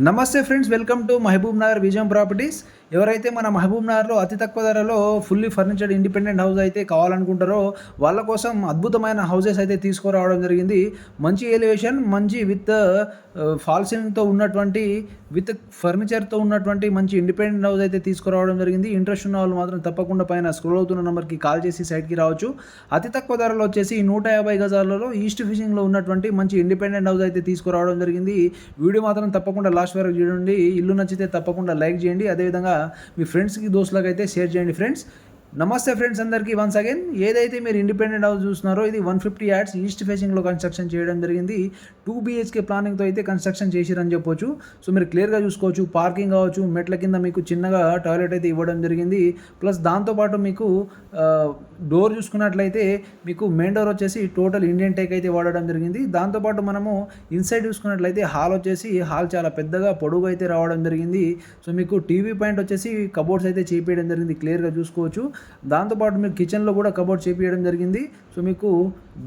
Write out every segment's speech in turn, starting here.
నమస్తే friends, welcome to Mahabubnagar Vijayam properties. ఎవరైతే మన మహబూబ్ నగర్లో అతి తక్కువ ధరలో ఫుల్లీ ఫర్నిచర్డ్ ఇండిపెండెంట్ హౌస్ అయితే కావాలనుకుంటారో వాళ్ళ కోసం అద్భుతమైన హౌసెస్ అయితే తీసుకురావడం జరిగింది. మంచి ఎలివేషన్, మంచి విత్ ఫాల్ సీలింగ్తో ఉన్నటువంటి, విత్ ఫర్నిచర్తో ఉన్నటువంటి మంచి ఇండిపెండెంట్ హౌస్ అయితే తీసుకురావడం జరిగింది. ఇంట్రెస్ట్ ఉన్న వాళ్ళు మాత్రం తప్పకుండా పైన స్క్రోల్ అవుతున్న నెంబర్కి కాల్ చేసి సైట్కి రావచ్చు. అతి తక్కువ ధరలో వచ్చేసి 150 గజాలలో ఈస్ట్ ఫిషింగ్లో ఉన్నటువంటి మంచి ఇండిపెండెంట్ హౌస్ అయితే తీసుకురావడం జరిగింది. వీడియో మాత్రం తప్పకుండా లాస్ట్ వరకు చూడండి. ఇల్లు నచ్చితే తప్పకుండా లైక్ చేయండి. అదేవిధంగా మీ ఫ్రెండ్స్కి దోస్తులకు అయితే షేర్ చేయండి ఫ్రెండ్స్. నమస్తే ఫ్రెండ్స్ అందరికీ వన్స్ అగైన్. ఏదైతే మీరు ఇండిపెండెంట్ హౌస్ చూస్తున్నారో ఇది 150 యార్డ్స్ ఈస్ట్ ఫేసింగ్లో కన్స్ట్రక్షన్ చేయడం జరిగింది. 2 BHK ప్లానింగ్తో అయితే కన్స్ట్రక్షన్ చేసిరని చెప్పొచ్చు. సో మీరు క్లియర్గా చూసుకోవచ్చు. పార్కింగ్ కావచ్చు, మెట్ల కింద మీకు చిన్నగా టాయిలెట్ అయితే ఇవ్వడం జరిగింది. ప్లస్ దాంతోపాటు మీకు డోర్ చూసుకున్నట్లయితే మీకు మెయిన్ డోర్ వచ్చేసి టోటల్ ఇండియన్ టేక్ అయితే వాడడం జరిగింది. దాంతోపాటు మనము ఇన్సైడ్ చూసుకున్నట్లయితే హాల్ వచ్చేసి హాల్ చాలా పెద్దగా పొడుగు అయితే రావడం జరిగింది. సో మీకు టీవీ పాయింట్ వచ్చేసి కబోర్డ్స్ అయితే చేపించడం జరిగింది, క్లియర్గా చూసుకోవచ్చు. దాంతోపాటు మీకు కిచెన్లో కూడా కబోర్డ్ చేపించడం జరిగింది. సో మీకు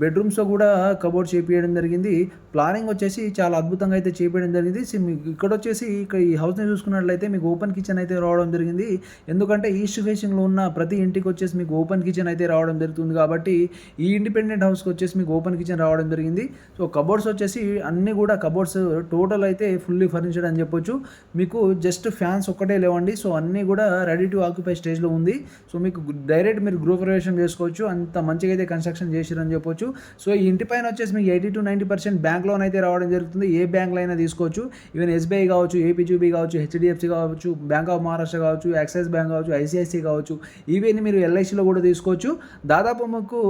బెడ్రూమ్స్లో కూడా కబోర్డ్ చేపించడం జరిగింది. ప్లానింగ్ వచ్చేసి చాలా అద్భుతంగా అయితే చేపించడం జరిగింది. సో మీకు ఇక్కడ వచ్చేసి ఈ హౌస్ని చూసుకున్నట్లయితే మీకు ఓపెన్ కిచెన్ అయితే రావడం జరిగింది. ఎందుకంటే ఈస్ట్ ఫేసింగ్లో ఉన్న ప్రతి ఇంటికి వచ్చేసి మీకు ఓపెన్ కిచెన్ అయితే రావడం జరుగుతుంది. కాబట్టి ఈ ఇండిపెండెంట్ హౌస్కి వచ్చేసి మీకు ఓపెన్ కిచెన్ రావడం జరిగింది. సో కబోర్డ్స్ వచ్చేసి అన్నీ కూడా కబోర్డ్స్ టోటల్ అయితే ఫుల్లీ ఫర్నిచర్డ్ అని చెప్పొచ్చు. మీకు జస్ట్ ఫ్యాన్స్ ఒక్కటే లేవండి. సో అన్నీ కూడా రెడీ టు ఆక్యుపై స్టేజ్లో ఉంది. సో మీకు డైరెక్ట్ మీరు గృహప్రవేశం చేసుకోవచ్చు. అంత మంచిగా అయితే కన్స్ట్రక్షన్ చేసిరని చెప్పొచ్చు. సో ఈ ఇంటి పైన వచ్చేసి మీకు 80 to 90% బ్యాంక్ లోన్ అయితే రావడం జరుగుతుంది. ఏ బ్యాంక్లో అయినా తీసుకోవచ్చు. ఈవెన్ SBI కావచ్చు, APGB కావచ్చు, HDFC కావచ్చు, బ్యాంక్ ఆఫ్ మహారాష్ట్ర కావచ్చు, యాక్సిస్ బ్యాంక్ కావచ్చు, ICICI కావచ్చు. ఈవెన్ మీరు LICలో కూడా తీసుకోవచ్చు. దాదాపు మీకు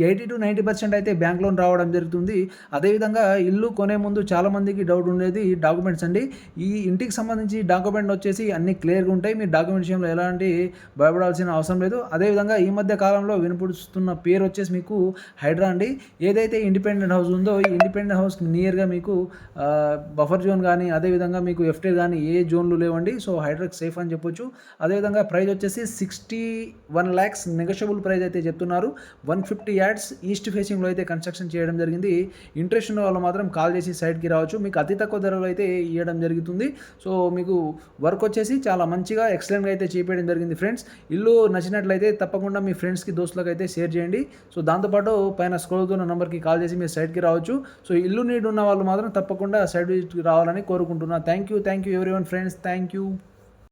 80 to 90% అయితే బ్యాంక్ లోన్ రావడం జరుగుతుంది. అదేవిధంగా ఇల్లు కొనే ముందు చాలామందికి డౌట్ ఉండేది డాక్యుమెంట్స్ అండి. ఈ ఇంటికి సంబంధించి డాక్యుమెంట్ వచ్చేసి అన్ని క్లియర్గా ఉంటాయి. మీ డాక్యుమెంట్ విషయంలో ఎలాంటి భయపడాల్సిన అవసరం లేదు. అదేవిధంగా ఈ మధ్య కాలంలో వినపడుతున్న పేరు వచ్చేసి మీకు హైడ్రా అండి. ఏదైతే ఇండిపెండెంట్ హౌస్ ఉందో ఈ ఇండిపెండెంట్ హౌస్కి నియర్గా మీకు బఫర్ జోన్ కానీ, అదేవిధంగా మీకు FTA కానీ ఏ జోన్లు లేవండి. సో హైడ్రాకి సేఫ్ అని చెప్పొచ్చు. అదేవిధంగా ప్రైస్ వచ్చేసి 61 lakhs నెగోషియబుల్ ప్రైస్ అయితే చెప్తున్నారు. 150 యార్డ్స్ ఈస్ట్ ఫేసింగ్లో అయితే కన్స్ట్రక్షన్ చేయడం జరిగింది. ఇంట్రెస్ట్ ఉన్న వాళ్ళు మాత్రం కాల్ చేసి సైట్కి రావచ్చు. మీకు అతి తక్కువ ధరలో అయితే ఇవ్వడం జరుగుతుంది. సో మీకు వర్క్ వచ్చేసి చాలా మంచిగా ఎక్సలెంట్గా అయితే చేపేయడం జరిగింది ఫ్రెండ్స్. ఇల్లు నచ్చినట్లయితే తప్పకుండా మీ ఫ్రెండ్స్కి దోస్తులకు అయితే షేర్ చేయండి. సో దాంతోపాటు పైన స్క్రోల్ అవుతున్న నెంబర్కి కాల్ చేసి మీరు సైట్కి రావచ్చు. సో ఇల్లు నీడ్ ఉన్న వాళ్ళు మాత్రం తప్పకుండా సైట్ విజిట్కి రావాలని కోరుకుంటున్నాను. Thank you everyone friends. Thank you.